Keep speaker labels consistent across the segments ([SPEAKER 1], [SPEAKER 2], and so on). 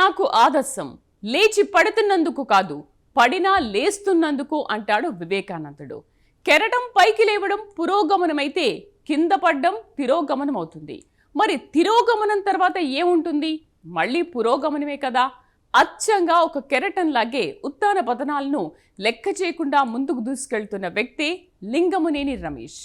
[SPEAKER 1] నాకు ఆదర్శం లేచి పడుతున్నందుకు కాదు, పడినా లేస్తున్నందుకు అంటాడు వివేకానందుడు. కెరటం పైకి లేవడం పురోగమనమైతే కింద పడ్డం తిరోగమనం అవుతుంది. మరి తిరోగమనం తర్వాత ఏముంటుంది? మళ్ళీ పురోగమనమే కదా. అచ్చంగా ఒక కెరటంలాగే ఉత్తాన పతనాలను లెక్క చేయకుండా ముందుకు దూసుకెళ్తున్న వ్యక్తే లింగమనేని రమేష్.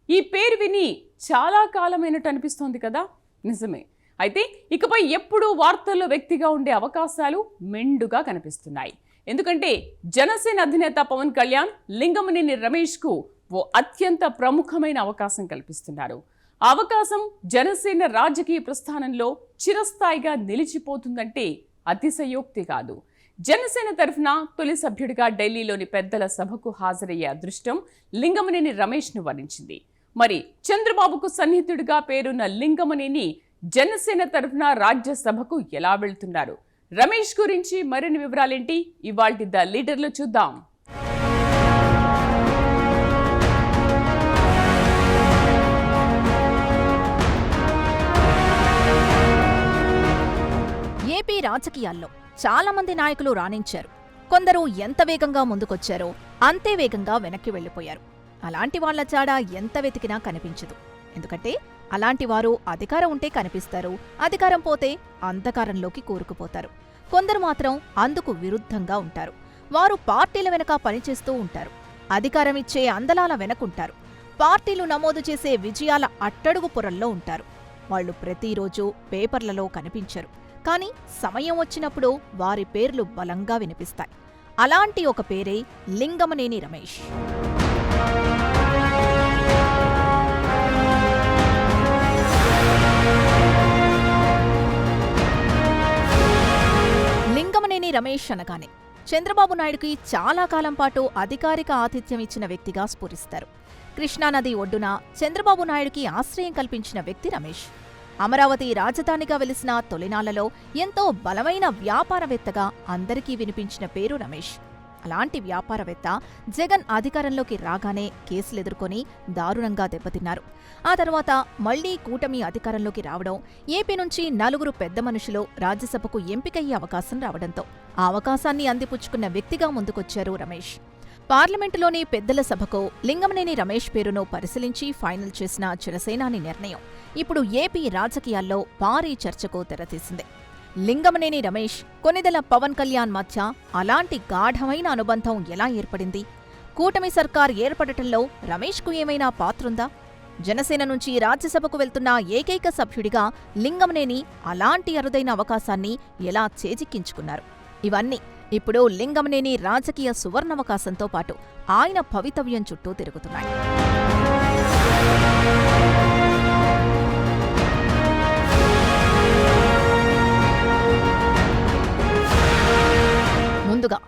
[SPEAKER 1] ఈ పేరు విని చాలా కాలమైనట్టు అనిపిస్తోంది కదా. నిజమే. అయితే ఇకపై ఎప్పుడూ వార్తల్లో వ్యక్తిగా ఉండే అవకాశాలు మెండుగా కనిపిస్తున్నాయి. ఎందుకంటే జనసేన అధినేత పవన్ కళ్యాణ్ లింగమనేని రమేష్కు ఓ అత్యంత ప్రముఖమైన అవకాశం కల్పిస్తున్నారు. ఆ అవకాశం జనసేన రాజకీయ ప్రస్థానంలో చిరస్థాయిగా నిలిచిపోతుందంటే అతిశయోక్తి కాదు. జనసేన తరఫున తొలి సభ్యుడిగా ఢిల్లీలోని పెద్దల సభకు హాజరయ్యే అదృష్టం లింగమనేని రమేష్ను వరించింది. మరి చంద్రబాబుకు సన్నిహితుడిగా పేరున్న లింగమనేని జనసేన తరఫున రాజ్యసభకు ఎలా వెళ్తున్నారు? రమేష్ గురించి మరిన్ని వివరాలేంటి ఇవాల్టి ద లీడర్లో చూద్దాం.
[SPEAKER 2] ఏపీ రాజకీయాల్లో చాలా మంది నాయకులు రాణించారు. కొందరు ఎంత వేగంగా ముందుకొచ్చారో అంతే వేగంగా వెనక్కి వెళ్లిపోయారు. అలాంటి వాళ్ల జాడ ఎంత వెతికినా కనిపించదు. ఎందుకంటే అలాంటి వారు అధికారం ఉంటే కనిపిస్తారు, అధికారం పోతే అంధకారంలోకి కూరుకుపోతారు. కొందరు మాత్రం అందుకు విరుద్ధంగా ఉంటారు. వారు పార్టీల వెనక పనిచేస్తూ ఉంటారు, అధికారం ఇచ్చే అందలాల వెనకుంటారు, పార్టీలు నమోదు చేసే విజయాల అట్టడుగు పొరల్లో ఉంటారు. వాళ్లు ప్రతిరోజూ పేపర్లలో కనిపించరు, కానీ సమయం వచ్చినప్పుడు వారి పేర్లు బలంగా వినిపిస్తాయి. అలాంటి ఒక పేరే లింగమనేని రమేష్. లింగమనేని రమేష్ అనగానే చంద్రబాబు నాయుడుకి చాలా కాలం పాటు అధికారిక ఆతిథ్యం ఇచ్చిన వ్యక్తిగా స్ఫురిస్తారు. కృష్ణానది ఒడ్డున చంద్రబాబు నాయుడుకి ఆశ్రయం కల్పించిన వ్యక్తి రమేష్. అమరావతి రాజధానిగా వెలిసిన తొలినాళ్లలో ఎంతో బలమైన వ్యాపారవేత్తగా అందరికీ వినిపించిన పేరు రమేష్. అలాంటి వ్యాపారవేత్త జగన్ అధికారంలోకి రాగానే కేసులెదుర్కొని దారుణంగా దెబ్బతిన్నారు. ఆ తర్వాత మళ్లీ కూటమి అధికారంలోకి రావడం, ఏపీ నుంచి 4 పెద్ద మనుషులు రాజ్యసభకు ఎంపికయ్యే అవకాశం రావడంతో ఆ అవకాశాన్ని అందిపుచ్చుకున్న వ్యక్తిగా ముందుకొచ్చారు రమేష్. పార్లమెంటులోని పెద్దల సభకు లింగమనేని రమేష్ పేరును పరిశీలించి ఫైనల్ చేసిన జనసేనాని నిర్ణయం ఇప్పుడు ఏపీ రాజకీయాల్లో భారీ చర్చకు తెరతీసింది. లింగమనేని రమేష్, కొణిదెల పవన్ కళ్యాణ్ మధ్య అలాంటి గాఢమైన అనుబంధం ఎలా ఏర్పడింది? కూటమి సర్కార్ ఏర్పడటంలో రమేష్కు ఏమైనా పాత్రుందా? జనసేన నుంచి రాజ్యసభకు వెళ్తున్న ఏకైక సభ్యుడిగా లింగమనేని అలాంటి అరుదైన అవకాశాన్ని ఎలా చేజిక్కించుకున్నారు? ఇవన్నీ ఇప్పుడు లింగమనేని రాజకీయ సువర్ణవకాశంతో పాటు ఆయన భవితవ్యం చుట్టూ తిరుగుతున్నాయి. ముందుగా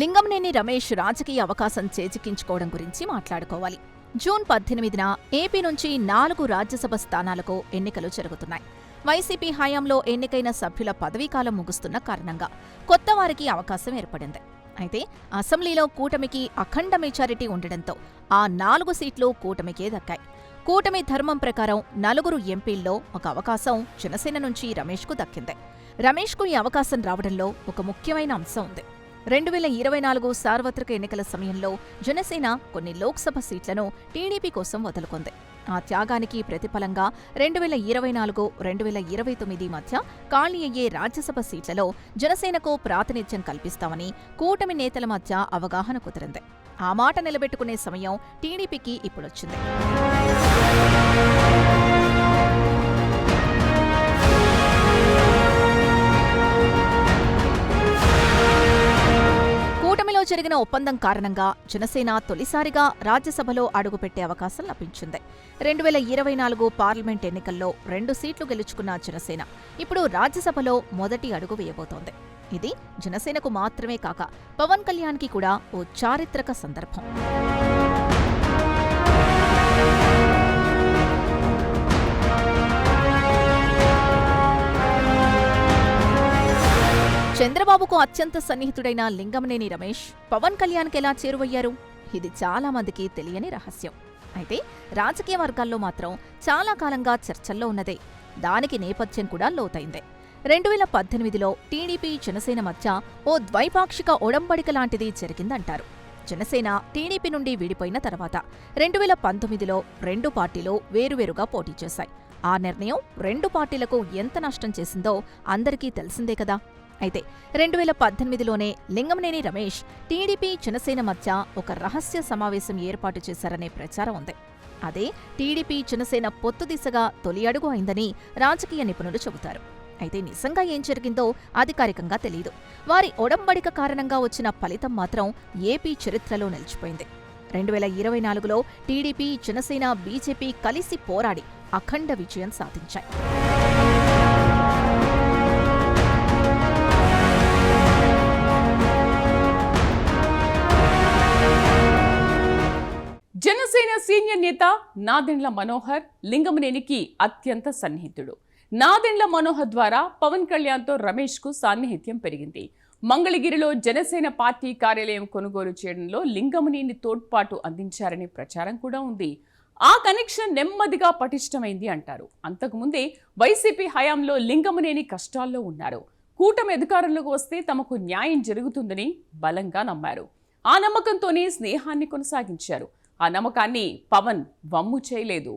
[SPEAKER 2] లింగమనేని రమేష్ రాజకీయ అవకాశం చేజిక్కించుకోవడం గురించి మాట్లాడుకోవాలి. జూన్ 18న ఏపీ నుంచి 4 రాజ్యసభ స్థానాలకు ఎన్నికలు జరుగుతున్నాయి. వైసీపీ హయాంలో ఎన్నికైన సభ్యుల పదవీకాలం ముగుస్తున్న కారణంగా కొత్త వారికి అవకాశం ఏర్పడింది. అయితే అసెంబ్లీలో కూటమికి అఖండ మెజారిటీ ఉండడంతో ఆ 4 సీట్లు కూటమికే దక్కాయి. కూటమి ధర్మం ప్రకారం 4 ఎంపీల్లో ఒక అవకాశం జనసేన నుంచి రమేష్కు దక్కింది. రమేష్కు ఈ అవకాశం రావడంలో ఒక ముఖ్యమైన అంశం ఉంది. 2024 సార్వత్రిక ఎన్నికల సమయంలో జనసేన కొన్ని లోక్సభ సీట్లను టీడీపీ కోసం వదులుకుంది. ఆ త్యాగానికి ప్రతిఫలంగా 2024, 2029 మధ్య ఖాళీ అయ్యే రాజ్యసభ సీట్లలో జనసేనకు ప్రాతినిధ్యం కల్పిస్తామని కూటమి నేతల మధ్య అవగాహన కుదిరింది. ఆ మాట నిలబెట్టుకునే సమయం టీడీపీకి ఇప్పుడొచ్చింది. కూటమిలో జరిగిన ఒప్పందం కారణంగా జనసేన తొలిసారిగా రాజ్యసభలో అడుగుపెట్టే అవకాశం లభించింది. 2024 పార్లమెంట్ ఎన్నికల్లో 2 సీట్లు గెలుచుకున్న జనసేన ఇప్పుడు రాజ్యసభలో మొదటి అడుగు వేయబోతోంది. ఇది జనసేనకు మాత్రమే కాక పవన్ కళ్యాణ్కి కూడా ఓ చారిత్రక సందర్భం. చంద్రబాబుకు అత్యంత సన్నిహితుడైన లింగమనేని రమేష్ పవన్ కళ్యాణ్కి ఎలా చేరువయ్యారు? ఇది చాలా మందికి తెలియని రహస్యం. అయితే రాజకీయ వర్గాల్లో మాత్రం చాలా కాలంగా చర్చల్లో ఉన్నదే. దానికి నేపథ్యం కూడా లోతైందే. 2018లో టీడీపీ జనసేన మధ్య ఓ ద్వైపాక్షిక ఒడంబడిక లాంటిది జరిగిందంటారు. జనసేన టీడీపీ నుండి విడిపోయిన తర్వాత 2019లో రెండు పార్టీలు వేరువేరుగా పోటీ చేశాయి. ఆ నిర్ణయం రెండు పార్టీలకు ఎంత నష్టం చేసిందో అందరికీ తెలిసిందే కదా. అయితే 2018లోనే లింగమనేని రమేష్ టీడీపీ జనసేన మధ్య ఒక రహస్య సమావేశం ఏర్పాటు చేశారనే ప్రచారం ఉంది. అదే టీడీపీ జనసేన పొత్తు దిశగా తొలి అడుగు అయిందని రాజకీయ నిపుణులు చెబుతారు. అయితే నిజంగా ఏం జరిగిందో అధికారికంగా తెలీదు. వారి ఒడంబడిక కారణంగా వచ్చిన ఫలితం మాత్రం ఏపీ చరిత్రలో నిలిచిపోయింది. 2024లో టీడీపీ జనసేన బీజేపీ కలిసి పోరాడి అఖండ విజయం సాధించాయి.
[SPEAKER 1] జనసేన సీనియర్ నేత నాదెండ్ల మనోహర్ లింగమనేనికి అత్యంత సన్నిహితుడు. నాదెండ్ల మనోహర్ ద్వారా పవన్ కళ్యాణ్తో రమేష్కు సాన్నిహిత్యం పెరిగింది. మంగళగిరిలో జనసేన పార్టీ కార్యాలయం కొనుగోలు చేయడంలో లింగమనేని తోడ్పాటు అందించారనే ప్రచారం కూడా ఉంది. ఆ కనెక్షన్ నెమ్మదిగా పటిష్టమైంది అంటారు. అంతకుముందే వైసీపీ హయాంలో లింగమనేని కష్టాల్లో ఉన్నారు. కూటమి అధికారంలోకి వస్తే తమకు న్యాయం జరుగుతుందని బలంగా నమ్మారు. ఆ నమ్మకంతోనే స్నేహాన్ని కొనసాగించారు. ఆ నమ్మకాన్ని పవన్ వమ్ము చేయలేదు.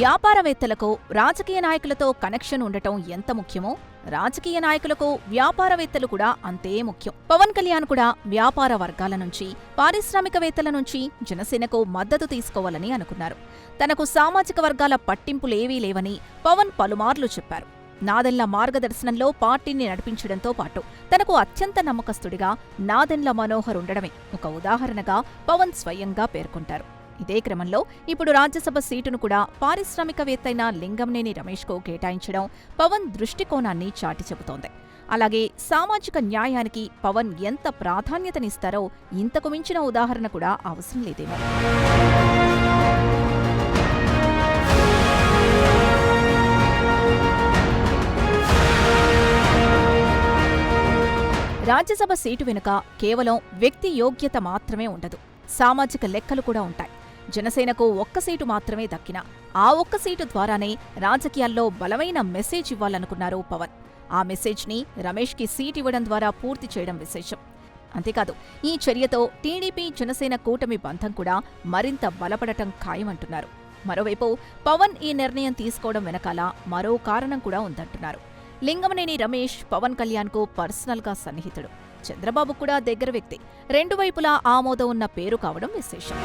[SPEAKER 2] వ్యాపారవేత్తలకు రాజకీయ నాయకులతో కనెక్షన్ ఉండటం ఎంత ముఖ్యమో రాజకీయ నాయకులకు వ్యాపారవేత్తలు కూడా అంతే ముఖ్యం. పవన్ కళ్యాణ్ కూడా వ్యాపార వర్గాల నుంచి, పారిశ్రామికవేత్తల నుంచి జనసేనకు మద్దతు తీసుకోవాలని అనుకున్నారు. తనకు సామాజిక వర్గాల పట్టింపులేవీ లేవని పవన్ పలుమార్లు చెప్పారు. నాదెండ్ల మార్గదర్శనంలో పార్టీని నడిపించడంతో పాటు తనకు అత్యంత నమ్మకస్తుడిగా నాదెండ్ల మనోహర్ ఉండడమే ఒక ఉదాహరణగా పవన్ స్వయంగా పేర్కొంటారు. ఇదే క్రమంలో ఇప్పుడు రాజ్యసభ సీటును కూడా పారిశ్రామికవేత్తైన లింగమనేని రమేష్కు కేటాయించడం పవన్ దృష్టికోణాన్ని చాటి చెబుతోంది. అలాగే సామాజిక న్యాయానికి పవన్ ఎంత ప్రాధాన్యతనిస్తారో ఇంతకు మించిన ఉదాహరణ కూడా అవసరం లేదేమో. రాజ్యసభ సీటు వెనుక కేవలం వ్యక్తి యోగ్యత మాత్రమే ఉండదు, సామాజిక లెక్కలు కూడా ఉంటాయి. జనసేనకు ఒక్క సీటు మాత్రమే దక్కినా ఆ ఒక్క సీటు ద్వారానే రాజకీయాల్లో బలమైన మెసేజ్ ఇవ్వాలనుకున్నారు పవన్. ఆ మెసేజ్ని రమేష్కి సీట్ ఇవ్వడం ద్వారా పూర్తి చేయడం విశేషం. అంతేకాదు, ఈ చర్యతో టీడీపీ జనసేన కూటమి బంధం కూడా మరింత బలపడటం ఖాయమంటున్నారు. మరోవైపు పవన్ ఈ నిర్ణయం తీసుకోవడం వెనకాల మరో కారణం కూడా ఉందంటున్నారు. లింగమనేని రమేష్ పవన్ కళ్యాణ్కు పర్సనల్గా సన్నిహితుడు, చంద్రబాబు కూడా దగ్గర వ్యక్తి. రెండు వైపులా ఆమోదం ఉన్న పేరు కావడం విశేషం.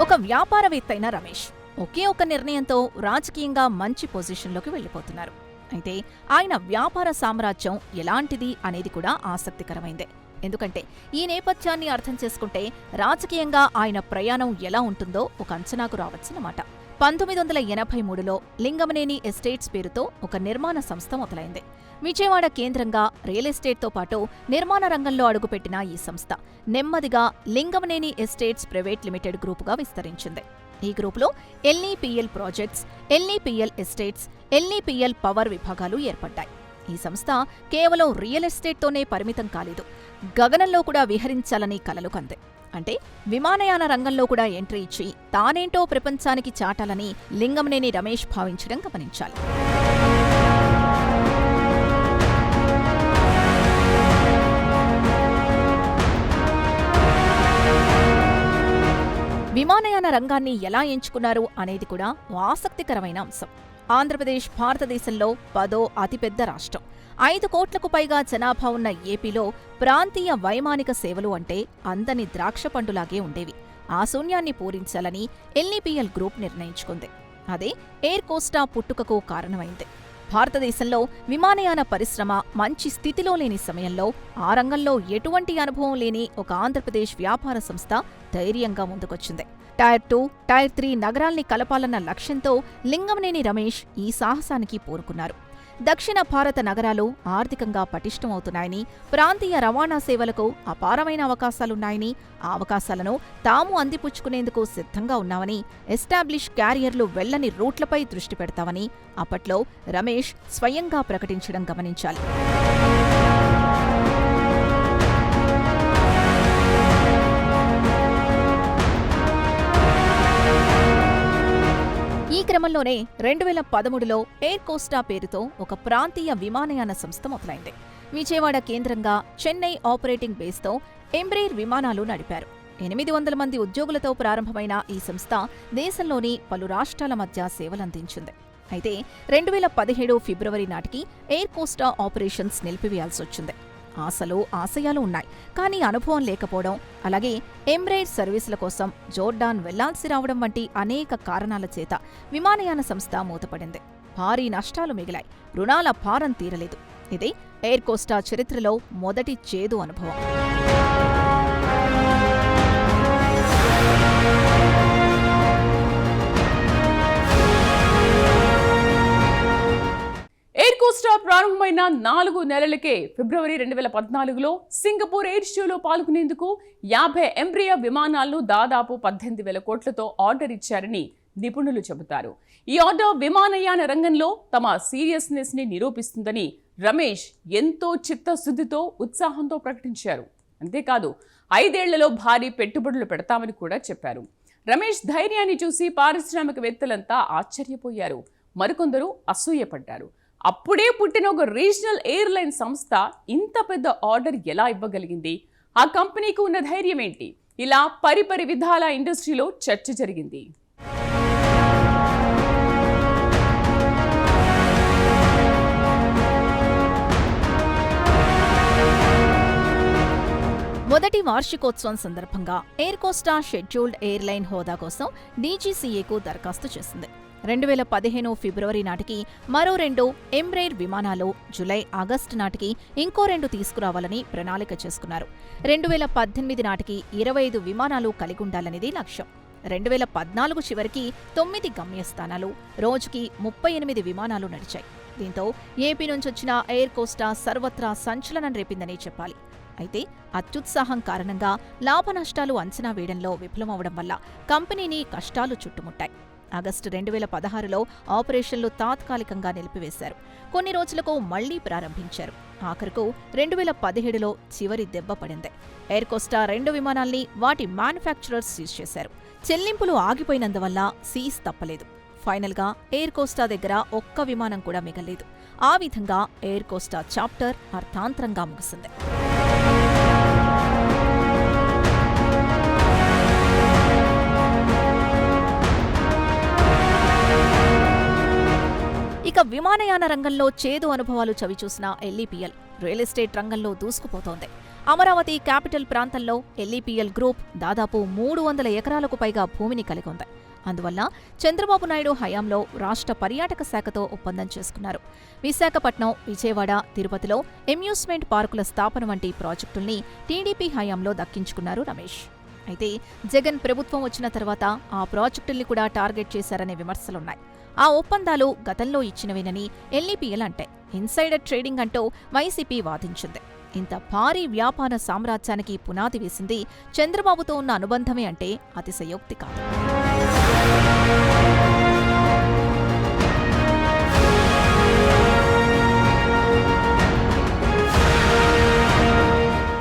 [SPEAKER 2] ఒక వ్యాపారవేత్తైన రమేష్ ఒకే ఒక నిర్ణయంతో రాజకీయంగా మంచి పొజిషన్లోకి వెళ్లిపోతున్నారు. అయితే ఆయన వ్యాపార సామ్రాజ్యం ఎలాంటిది అనేది కూడా ఆసక్తికరమైందే. ఎందుకంటే ఈ నేపథ్యాన్ని అర్థం చేసుకుంటే రాజకీయంగా ఆయన ప్రయాణం ఎలా ఉంటుందో ఒక అంచనాకు రావచ్చన్నమాట. 1983లో లింగమనేని ఎస్టేట్స్ పేరుతో ఒక నిర్మాణ సంస్థ మొదలైంది. విజయవాడ కేంద్రంగా రియల్ ఎస్టేట్తో పాటు నిర్మాణ రంగంలో అడుగుపెట్టిన ఈ సంస్థ నెమ్మదిగా లింగమనేని ఎస్టేట్స్ ప్రైవేట్ లిమిటెడ్ గ్రూపుగా విస్తరించింది. ఈ గ్రూపులో ఎల్ఈపీఎల్ ప్రాజెక్ట్స్, ఎల్ఈపీఎల్ ఎస్టేట్స్, ఎల్ఈపీఎల్ పవర్ విభాగాలు ఏర్పడ్డాయి. ఈ సంస్థ కేవలం రియల్ ఎస్టేట్తోనే పరిమితం కాలేదు, గగనంలో కూడా విహరించాలని కలలు కంది. అంటే విమానయాన రంగంలో కూడా ఎంట్రీ ఇచ్చి తానేంటో ప్రపంచానికి చాటాలని లింగమనేని రమేష్ భావించడం గమనించాలి. విమానయాన రంగాన్ని ఎలా ఎంచుకున్నారు అనేది కూడా ఓ ఆసక్తికరమైన అంశం. ఆంధ్రప్రదేశ్ భారతదేశంలో 10వ అతిపెద్ద రాష్ట్రం. 5 కోట్లకు పైగా జనాభా ఉన్న ఏపీలో ప్రాంతీయ వైమానిక సేవలు అంటే అందని ద్రాక్ష పండులాగే ఉండేవి. ఆ శూన్యాన్ని పూరించాలని ఎల్ఈపీఎల్ గ్రూప్ నిర్ణయించుకుంది. అదే ఎయిర్ కోస్టా పుట్టుకకు కారణమైంది. భారతదేశంలో విమానయాన పరిశ్రమ మంచి స్థితిలో లేని సమయంలో ఆ రంగంలో ఎటువంటి అనుభవం లేని ఒక ఆంధ్రప్రదేశ్ వ్యాపార సంస్థ ధైర్యంగా ముందుకొచ్చింది. టైర్ 2, టైర్ 3 నగరాల్ని కలపాలన్న లక్ష్యంతో లింగమనేని రమేష్ ఈ సాహసానికి పూనుకున్నారు. దక్షిణ భారత నగరాలు ఆర్థికంగా పటిష్టమవుతున్నాయని, ప్రాంతీయ రవాణా సేవలకు అపారమైన అవకాశాలున్నాయని, ఆ అవకాశాలను తాము అందిపుచ్చుకునేందుకు సిద్ధంగా ఉన్నామని, ఎస్టాబ్లిష్ క్యారియర్లు వెళ్లని రూట్లపై దృష్టి పెడతామని అప్పట్లో రమేష్ స్వయంగా ప్రకటించడం గమనించాలి. ఈ క్రమంలోనే 2013లో ఎయిర్ కోస్టా పేరుతో ఒక ప్రాంతీయ విమానయాన సంస్థ మొదలైంది. విజయవాడ కేంద్రంగా చెన్నై ఆపరేటింగ్ బేస్తో ఎంబ్రెయిర్ విమానాలు నడిపారు. 800 మంది ఉద్యోగులతో ప్రారంభమైన ఈ సంస్థ దేశంలోని పలు రాష్ట్రాల మధ్య సేవలందించింది. అయితే 2017 ఫిబ్రవరి నాటికి ఎయిర్ కోస్టా ఆపరేషన్స్ నిలిపివేయాల్సొచ్చింది. ఆశలు ఆశయాలు ఉన్నాయి, కానీ అనుభవం లేకపోవడం, అలాగే ఎంబ్రెయిర్ సర్వీసుల కోసం జోర్డాన్ వెళ్లాల్సి రావడం వంటి అనేక కారణాల చేత విమానయాన సంస్థ మూతపడింది. భారీ నష్టాలు మిగిలాయి, రుణాల భారం తీరలేదు. ఇది ఎయిర్ కోస్టా చరిత్రలో మొదటి చేదు అనుభవం.
[SPEAKER 1] ఎయిర్ కోస్టా ప్రారంభమైన 4 నెలలకే ఫిబ్రవరి 2014లో సింగపూర్ ఎయిర్ షోలో పాల్గొనేందుకు 50 ఎంబ్రెయిర్ విమానాలను దాదాపు 18,000 కోట్లతో ఆర్డర్ ఇచ్చారని నిపుణులు చెబుతారు. ఈ ఆర్డర్ విమానయాన రంగంలో తమ సీరియస్నెస్ ని నిరూపిస్తుందని రమేష్ ఎంతో చిత్తశుద్ధితో ఉత్సాహంతో ప్రకటించారు. అంతేకాదు 5 ఏళ్లలో భారీ పెట్టుబడులు పెడతామని కూడా చెప్పారు. రమేష్ ధైర్యాన్ని చూసి పారిశ్రామికవేత్తలంతా ఆశ్చర్యపోయారు, మరికొందరు అసూయపడ్డారు. అప్పుడే పుట్టిన ఒక రీజనల్ ఎయిర్లైన్ సంస్థ ఇంత పెద్ద ఆర్డర్ ఎలా ఇవ్వగలిగింది? ఆ కంపెనీకి ఉన్న ధైర్యం ఏంటి? ఇలా పరిపరి విధాల ఇండస్ట్రీలో చర్చ జరిగింది.
[SPEAKER 2] మొదటి వార్షికోత్సవం సందర్భంగా ఎయిర్ కోస్టా షెడ్యూల్డ్ ఎయిర్లైన్ హోదా కోసం డీజీసీఏకు దరఖాస్తు చేసింది. 2015 ఫిబ్రవరి నాటికి మరో 2 ఎంబ్రెయిర్ విమానాలు, జులై, ఆగస్టు నాటికి ఇంకో 2 తీసుకురావాలని ప్రణాళిక చేసుకున్నారు. 2018 నాటికి 25 విమానాలు కలిగుండాలనేది లక్ష్యం. 2014 చివరికి 9 గమ్యస్థానాలు, రోజుకి 38 విమానాలు నడిచాయి. దీంతో ఏపీ నుంచొచ్చిన ఎయిర్ కోస్టా సర్వత్రా సంచలనం రేపిందనే చెప్పాలి. అయితే అత్యుత్సాహం కారణంగా లాభనష్టాలు అంచనా వేయడంలో విఫలమవడం వల్ల కంపెనీని కష్టాలు చుట్టుముట్టాయి. ఆగస్టు 2016లో ఆపరేషన్లు తాత్కాలికంగా నిలిపివేశారు. కొన్ని రోజులకు మళ్లీ ప్రారంభించారు. ఆఖరుకు 2017లో చివరి దెబ్బ పడింది. ఎయిర్ కోస్టా 2 విమానాల్ని వాటి మ్యానుఫ్యాక్చరర్స్ సీజ్ చేశారు. చెల్లింపులు ఆగిపోయినందువల్ల సీజ్ తప్పలేదు. ఫైనల్గా ఎయిర్ కోస్టా దగ్గర ఒక్క విమానం కూడా మిగల్లేదు. ఆ విధంగా ఎయిర్ కోస్టా చాప్టర్ అర్థాంతరంగా ముగిసింది. ఇక విమానయాన రంగంలో చేదు అనుభవాలు చవిచూసిన ఎల్ఈపీఎల్ రియల్ ఎస్టేట్ రంగంలో దూసుకుపోతోంది. అమరావతి క్యాపిటల్ ప్రాంతంలో ఎల్ఈపీఎల్ గ్రూప్ దాదాపు 300 ఎకరాలకు పైగా భూమిని కలిగి ఉంది. అందువల్ల చంద్రబాబు నాయుడు హయాంలో రాష్ట్ర పర్యాటక శాఖతో ఒప్పందం చేసుకున్నారు. విశాఖపట్నం, విజయవాడ, తిరుపతిలో అమ్యూస్మెంట్ పార్కుల స్థాపన వంటి ప్రాజెక్టుల్ని టీడీపీ హయాంలో దక్కించుకున్నారు రమేష్. అయితే జగన్ ప్రభుత్వం వచ్చిన తర్వాత ఆ ప్రాజెక్టుల్ని కూడా టార్గెట్ చేశారనే విమర్శలున్నాయి. ఆ ఒప్పందాలు గతంలో ఇచ్చినవేనని ఎల్ఈపీఎల్ అంటే ఇన్సైడర్ ట్రేడింగ్ అంటూ వైసీపీ వాదించింది. ఇంత భారీ వ్యాపార సామ్రాజ్యానికి పునాది వేసింది చంద్రబాబుతో ఉన్న అనుబంధమే అంటే అతిశయోక్తి కాదు.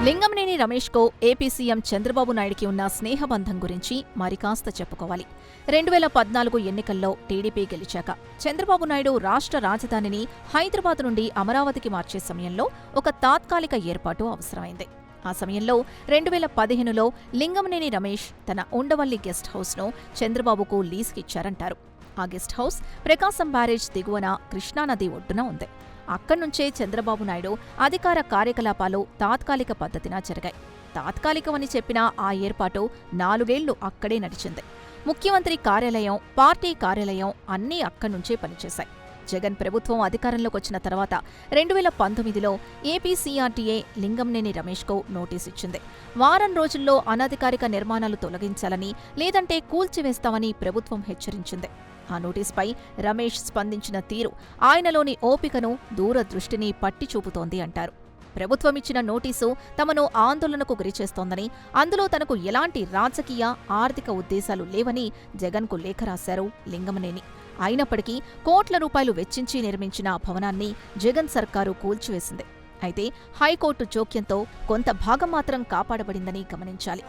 [SPEAKER 2] లింగంనేని రమేష్కో ఏపీ సీఎం చంద్రబాబు నాయుడికి ఉన్న స్నేహబంధం గురించి మరికాస్త చెప్పుకోవాలి. 2014 ఎన్నికల్లో టీడీపీ గెలిచాక చంద్రబాబు నాయుడు రాష్ట్ర రాజధానిని హైదరాబాద్ నుండి అమరావతికి మార్చే సమయంలో ఒక తాత్కాలిక ఏర్పాటు అవసరమైంది. ఆ సమయంలో 2015లో లింగంనేని రమేష్ తన ఉండవల్లి గెస్ట్ హౌస్ను చంద్రబాబుకు లీజ్కిచ్చారంటారు. ఆ గెస్ట్ హౌస్ ప్రకాశం బ్యారేజ్ దిగువన కృష్ణానది ఒడ్డున ఉంది. అక్కడ్నుంచే చంద్రబాబు నాయుడు అధికార కార్యకలాపాలు తాత్కాలిక పద్ధతిన జరిగాయి. తాత్కాలికమని చెప్పిన ఆ ఏర్పాటు 4 ఏళ్లు అక్కడే నడిచింది. ముఖ్యమంత్రి కార్యాలయం, పార్టీ కార్యాలయం అన్నీ అక్కడ్నుంచే పనిచేశాయి. జగన్ ప్రభుత్వం అధికారంలోకి వచ్చిన తర్వాత 2019లో ఏపీసీఆర్టీఏ లింగంనేని రమేష్కు నోటీసిచ్చింది. వారం రోజుల్లో అనధికారిక నిర్మాణాలు తొలగించాలని, లేదంటే కూల్చివేస్తామని ప్రభుత్వం హెచ్చరించింది. ఆ నోటీసుపై రమేష్ స్పందించిన తీరు ఆయనలోని ఓపికను, దూరదృష్టిని పట్టి చూపుతోంది అంటారు. ప్రభుత్వమిచ్చిన నోటీసు తమను ఆందోళనకు గురిచేస్తోందని, అందులో తనకు ఎలాంటి రాజకీయ, ఆర్థిక ఉద్దేశాలు లేవని జగన్కు లేఖ రాశారు లింగమనేని. అయినప్పటికీ కోట్ల రూపాయలు వెచ్చించి నిర్మించిన భవనాన్ని జగన్ సర్కారు కూల్చివేసింది. అయితే హైకోర్టు జోక్యంతో కొంత భాగం మాత్రం కాపాడబడిందని గమనించాలి.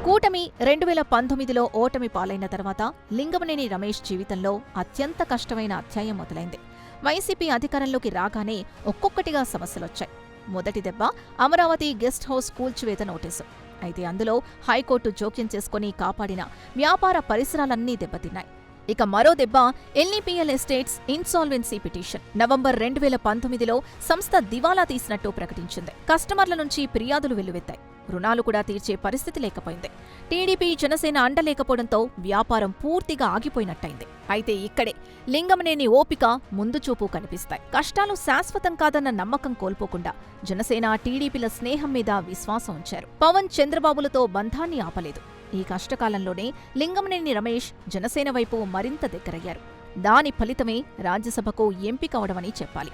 [SPEAKER 2] కూటమి 2019లో ఓటమి పాలైన తర్వాత లింగమనేని రమేష్ జీవితంలో అత్యంత కష్టమైన అధ్యాయం మొదలైంది. వైసీపీ అధికారంలోకి రాగానే ఒక్కొక్కటిగా సమస్యలొచ్చాయి. మొదటి దెబ్బ అమరావతి గెస్ట్ హౌస్ కూల్చివేత నోటీసు. అయితే అందులో హైకోర్టు జోక్యం చేసుకుని కాపాడిన వ్యాపార పరిసరాలన్నీ దెబ్బతిన్నాయి. ఇక మరో దెబ్బ ఎల్ఈపీఎల్ ఎస్టేట్స్ ఇన్సాల్వెన్సీ పిటిషన్. నవంబర్ 2019లో సంస్థ దివాలా తీసినట్టు ప్రకటించింది. కస్టమర్ల నుంచి ఫిర్యాదులు వెల్లువెత్తాయి. రుణాలు కూడా తీర్చే పరిస్థితి లేకపోయింది. టీడీపీ, జనసేన అండలేకపోవడంతో వ్యాపారం పూర్తిగా ఆగిపోయినట్టయింది. అయితే ఇక్కడే లింగమనేని ఓపిక, ముందుచూపు కనిపిస్తాయి. కష్టాలు శాశ్వతం కాదన్న నమ్మకం కోల్పోకుండా జనసేన, టీడీపీల స్నేహం మీద విశ్వాసం ఉంచారు. పవన్, చంద్రబాబులతో బంధాన్ని ఆపలేదు. ఈ కష్టకాలంలోనే లింగమనేని రమేష్ జనసేన వైపు మరింత దగ్గరయ్యారు. దాని ఫలితమే రాజ్యసభకు ఎంపికవడమని చెప్పాలి.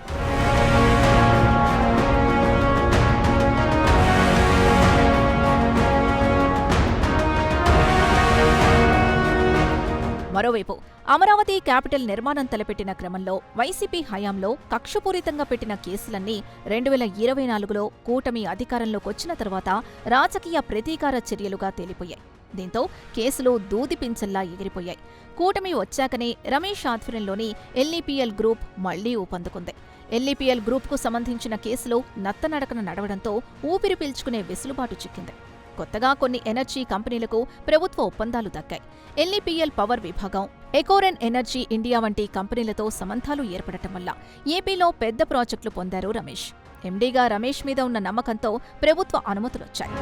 [SPEAKER 2] మరోవైపు అమరావతి క్యాపిటల్ నిర్మాణం తలపెట్టిన క్రమంలో వైసీపీ హయాంలో కక్షపూరితంగా పెట్టిన కేసులన్నీ 2024లో కూటమి అధికారంలోకొచ్చిన తర్వాత రాజకీయ ప్రతీకార చర్యలుగా తేలిపోయాయి. దీంతో కేసులు దూదిపించల్లా ఎగిరిపోయాయి. కూటమి వచ్చాకనే రమేష్ ఆధ్వర్యంలోని ఎల్ఈపీఎల్ గ్రూప్ మళ్లీ ఊపందుకుంది. ఎల్ఈపీఎల్ గ్రూప్కు సంబంధించిన కేసులు నత్తనడకన నడవడంతో ఊపిరి పీల్చుకునే వెసులుబాటు చిక్కింది. కొత్తగా కొన్ని ఎనర్జీ కంపెనీలకు ప్రభుత్వ ఒప్పందాలు దక్కాయి. ఎల్ఈపీఎల్ పవర్ విభాగం, ఎకోరెన్ ఎనర్జీ ఇండియా వంటి కంపెనీలతో సంబంధాలు ఏర్పడటం వల్ల ఏపీలో పెద్ద ప్రాజెక్టులు పొందారు రమేష్. ఎండీగా రమేష్ మీద ఉన్న నమ్మకంతో ప్రభుత్వ అనుమతులొచ్చాయి.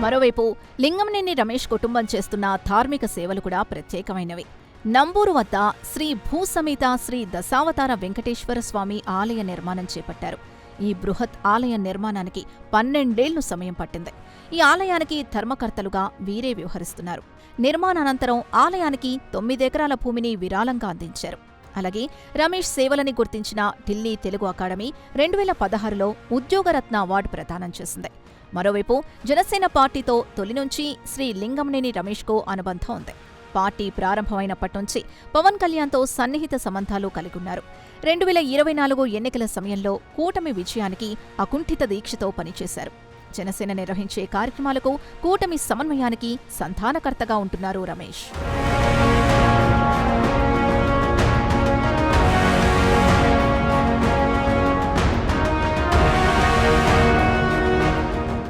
[SPEAKER 2] మరోవైపు లింగమనేని రమేష్ కుటుంబం చేస్తున్న ధార్మిక సేవలు కూడా ప్రత్యేకమైనవి. నంబూరు వద్ద శ్రీ భూసమేత శ్రీ దశావతార వెంకటేశ్వర స్వామి ఆలయ నిర్మాణం చేపట్టారు. ఈ బృహత్ ఆలయ నిర్మాణానికి 12 ఏళ్లు సమయం పట్టింది. ఈ ఆలయానికి ధర్మకర్తలుగా వీరే వ్యవహరిస్తున్నారు. నిర్మాణానంతరం ఆలయానికి 9 ఎకరాల భూమిని విరాళంగా అందించారు. అలాగే రమేష్ సేవలని గుర్తించిన ఢిల్లీ తెలుగు అకాడమీ 2016లో ఉద్యోగరత్న అవార్డు ప్రదానం చేసింది. మరోవైపు జనసేన పార్టీతో తొలి నుంచి శ్రీ లింగమనేని రమేష్కు అనుబంధం ఉంది. పార్టీ ప్రారంభమైనప్పటి నుంచి పవన్ కళ్యాణ్తో సన్నిహిత సంబంధాలు కలిగున్నారు. 2024 ఎన్నికల సమయంలో కూటమి విజయానికి అకుంఠిత దీక్షతో పనిచేశారు. జనసేన నిర్వహించే కార్యక్రమాలకు కూటమి సమన్వయానికి సంధానకర్తగా ఉంటున్నారు రమేష్.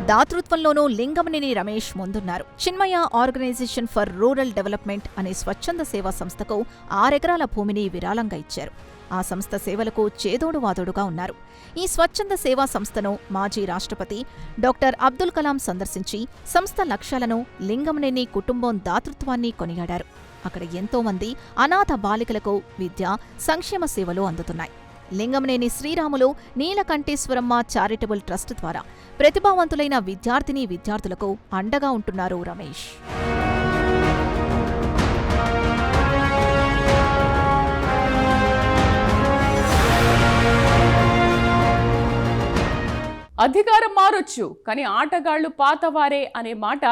[SPEAKER 2] దాతృత్వంలోనూ లింగమనేని రమేష్ ముందున్నారు. Chinmaya organisation for rural development అనే స్వచ్ఛంద సేవా సంస్థకు 6 ఎకరాల భూమిని విరాళంగా ఇచ్చారు. ఆ సంస్థ సేవలకు చేదోడు వాదోడుగా ఉన్నారు. ఈ స్వచ్ఛంద సేవా సంస్థను మాజీ రాష్ట్రపతి డాక్టర్ అబ్దుల్ కలాం సందర్శించి సంస్థ లక్ష్యాలను, లింగమనేని కుటుంబం దాతృత్వాన్ని కొనియాడారు. అక్కడ ఎంతోమంది అనాథ బాలికలకు విద్య, సంక్షేమ సేవలు అందుతున్నాయి. లింగమనేని శ్రీరాములు నీలకంఠేశ్వరమ్మ చారిటబుల్ ట్రస్ట్ ద్వారా ప్రతిభావంతులైన విద్యార్థినీ విద్యార్థులకు అండగా ఉంటున్నారు రమేష్.
[SPEAKER 1] అధికారం మారొచ్చు, కానీ ఆటగాళ్లు పాతవారే అనే మాట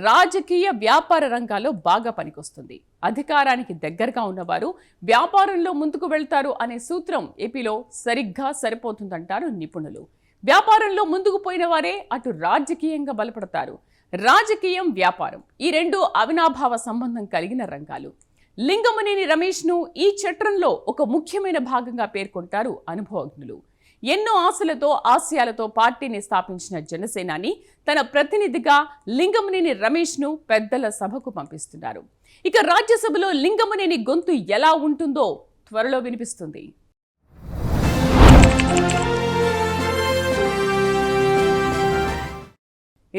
[SPEAKER 1] రాజకీయ వ్యాపార రంగాల్లో బాగా పనికొస్తుంది. అధికారానికి దగ్గరగా ఉన్నవారు వ్యాపారంలో ముందుకు వెళ్తారు అనే సూత్రం ఏపీలో సరిగ్గా సరిపోతుందంటారు నిపుణులు. వ్యాపారంలో ముందుకు పోయిన వారే అటు రాజకీయంగా బలపడతారు. రాజకీయం, వ్యాపారం ఈ రెండు అవినాభావ సంబంధం కలిగిన రంగాలు. లింగమనేని రమేష్ను ఈ చట్రంలో ఒక ముఖ్యమైన భాగంగా పేర్కొంటారు అనుభవజ్ఞులు. ఎన్నో ఆశలతో ఆశయాలతో పార్టీని స్థాపించిన జనసేనాని తన ప్రతినిధిగా లింగమనేని రమేష్ను పెద్దల సభకు పంపిస్తున్నారు. ఇక రాజ్యసభలో లింగమనేని గొంతు ఎలా ఉంటుందో త్వరలో వినిపిస్తుంది.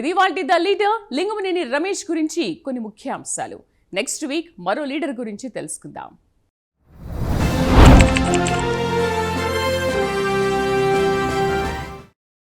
[SPEAKER 1] ఇది వాటి ద లీడర్. లింగమనేని రమేష్ గురించి కొన్ని ముఖ్య అంశాలు. నెక్స్ట్ వీక్ మరో లీడర్ గురించి తెలుసుకుందాం.